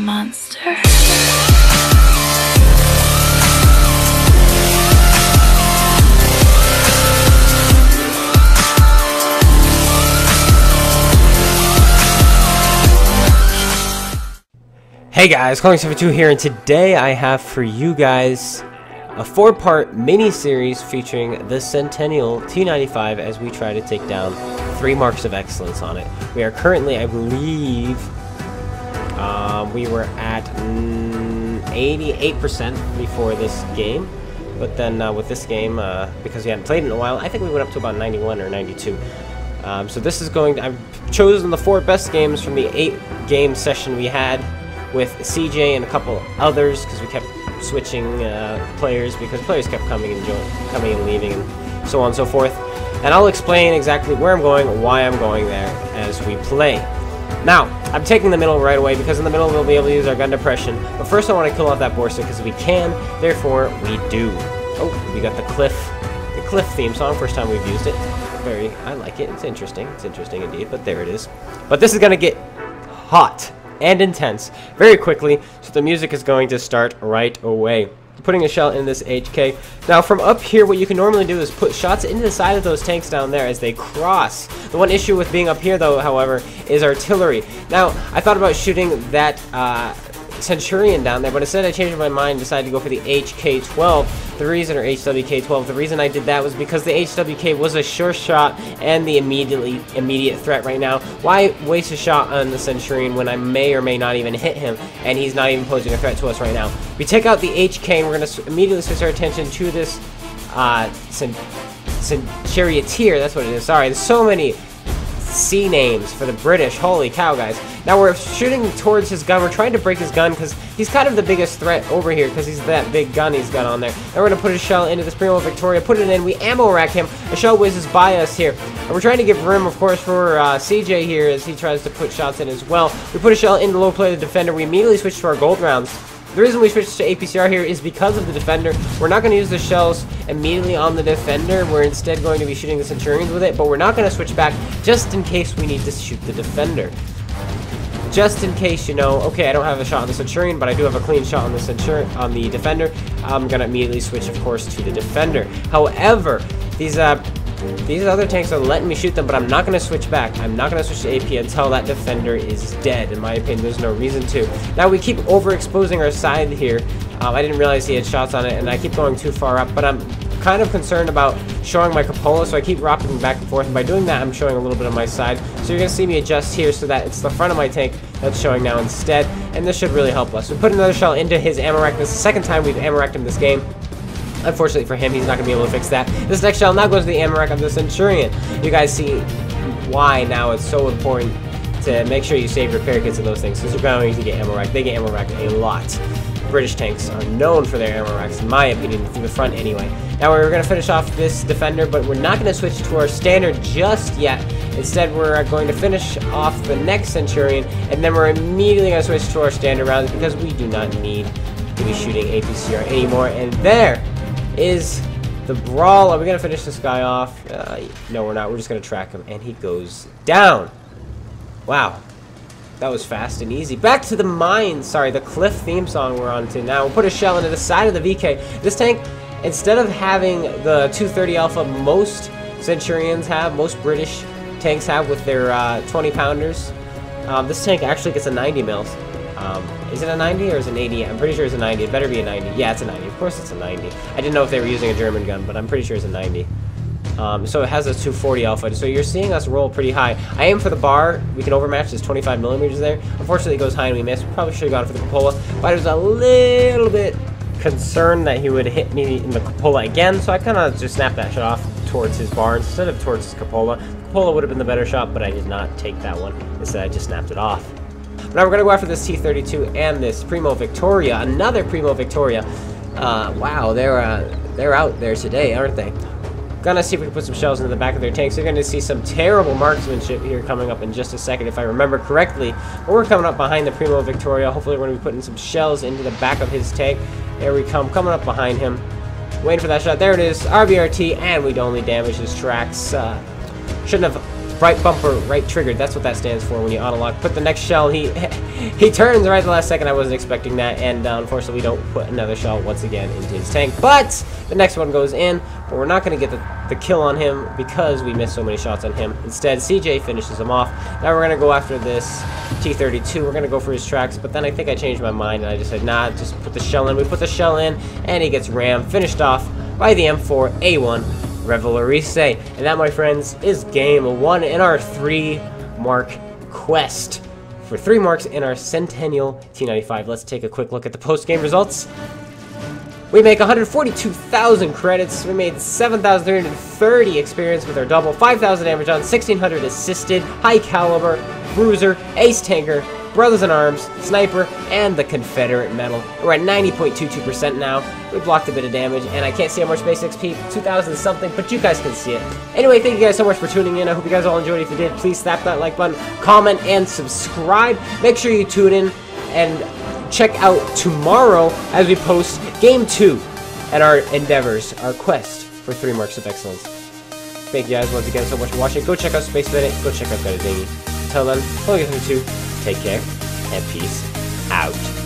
monster. Hey guys, Calling72 here, and today I have for you guys a 4-part mini-series featuring the Centennial T95 as we try to take down 3 marks of excellence on it. We are currently, I believe, we were at 88% before this game, but then with this game, because we hadn't played in a while, I think we went up to about 91 or 92. So this is going to, I've chosen the 4 best games from the 8-game session we had with CJ and a couple others, because we kept switching players because players kept coming and leaving and so on and so forth. And I'll explain exactly where I'm going, why I'm going there as we play. Now, I'm taking the middle right away because in the middle we'll be able to use our gun depression. But first I want to kill off that Borsa because we can, therefore we do. Oh, we got the Cliff theme song, first time we've used it. I like it, it's interesting indeed, but there it is. But this is going to get hot and intense very quickly, so the music is going to start right away. Putting a shell in this HK. Now from up here, what you can normally do is put shots into the side of those tanks down there as they cross. The one issue with being up here though, however, is artillery. Now I thought about shooting that Centurion down there, but instead I changed my mind and decided to go for the HK-12. The reason, or HWK-12, the reason I did that was because the HWK was a sure shot and the immediate threat right now. Why waste a shot on the Centurion when I may or may not even hit him, and he's not even posing a threat to us right now? We take out the HK and we're going to immediately switch our attention to this Charioteer, that's what it is, sorry, there's so many C names for the British, holy cow guys. Now we're shooting towards his gun, we're trying to break his gun because he's kind of the biggest threat over here because he's that big gun he's got on there. And we're going to put a shell into this Primo Victoria, put it in, we ammo rack him, a shell whizzes by us here. And we're trying to give room of course for CJ here as he tries to put shots in as well. We put a shell in the low plate of the defender, we immediately switch to our gold rounds. The reason we switched to APCR here is because of the defender. We're not going to use the shells immediately on the defender. We're instead going to be shooting the Centurions with it, but we're not going to switch back just in case we need to shoot the defender. Just in case, you know, okay, I don't have a shot on the Centurion, but I do have a clean shot on the defender. I'm going to immediately switch, of course, to the defender. However, these other tanks are letting me shoot them, but I'm not going to switch back. I'm not going to switch to AP until that defender is dead. In my opinion, there's no reason to. Now, we keep overexposing our side here. I didn't realize he had shots on it, and I keep going too far up, but I'm kind of concerned about showing my cupola, so I keep rocking back and forth, and by doing that, I'm showing a little bit of my side. So you're going to see me adjust here so that it's the front of my tank that's showing now instead, and this should really help us. We put another shell into his ammo rack. This is the second time we've ammo racked him this game. Unfortunately for him, he's not going to be able to fix that. This next shell now goes to the ammo rack of the Centurion. You guys see why now it's so important to make sure you save repair kits and those things, because you're going to get ammo racked. They get ammo racked a lot. British tanks are known for their ammo racks, in my opinion, through the front anyway. Now we're going to finish off this defender, but we're not going to switch to our standard just yet. Instead, we're going to finish off the next Centurion, and then we're immediately going to switch to our standard rounds because we do not need to be shooting APCR anymore. And there is the brawl. Are we going to finish this guy off? No, we're not. We're just going to track him, and he goes down. Wow. That was fast and easy. Back to the mines. Sorry, the Cliff theme song we're on to now. We'll put a shell into the side of the VK. This tank, instead of having the 230 Alpha most Centurions have, most British tanks have with their 20-pounders, this tank actually gets a 90 mils. Is it a 90 or is it an 80? I'm pretty sure it's a 90. It better be a 90. Yeah, it's a 90. Of course it's a 90. I didn't know if they were using a German gun, but I'm pretty sure it's a 90. So it has a 240 alpha, so you're seeing us roll pretty high. I aim for the bar. We can overmatch this 25 millimeters there. Unfortunately, it goes high and we missed. We probably should have gone for the cupola, but I was a little bit concerned that he would hit me in the cupola again, so I kind of just snapped that shot off towards his bar instead of towards his cupola. The cupola would have been the better shot, but I did not take that one. Instead, I just snapped it off. Now we're going to go after this T-32 and this Primo Victoria, another Primo Victoria. Wow, they're out there today, aren't they? Gonna see if we can put some shells into the back of their tanks. You're gonna see some terrible marksmanship here coming up in just a second, if I remember correctly. But we're coming up behind the Primo Victoria. Hopefully we're gonna be putting some shells into the back of his tank. There we come, coming up behind him. Waiting for that shot. There it is, RBRT, and we'd only damage his tracks. Shouldn't have right bumper, right triggered. That's what that stands for when you auto-lock. Put the next shell. He he turns right at the last second. I wasn't expecting that, and unfortunately we don't put another shell once again into his tank. But the next one goes in, but we're not going to get the kill on him because we missed so many shots on him. Instead, CJ finishes him off. Now we're going to go after this T-32. We're going to go for his tracks, but then I think I changed my mind, and I just said, nah, just put the shell in. We put the shell in, and he gets rammed, finished off by the M4A1 Revelries. And that, my friends, is game 1 in our 3-mark quest for 3 marks in our Centennial T95. Let's take a quick look at the post-game results. We make 142,000 credits. We made 7,330 experience with our double, 5,000 damage on, 1,600 assisted, high caliber, bruiser, ace tanker, brothers in arms, sniper, and the Confederate medal. We're at 90.22% now. We blocked a bit of damage, and I can't see how much base XP, 2,000 something, but you guys can see it. Anyway, thank you guys so much for tuning in. I hope you guys all enjoyed. If you did, please slap that like button, comment, and subscribe. Make sure you tune in and check out tomorrow as we post Game 2 and our endeavors, our quest for 3 marks of excellence. Thank you guys once again so much for watching. Go check out Space Minute. Go check out GotADingy. Until then, hope you guys do. Take care and peace out.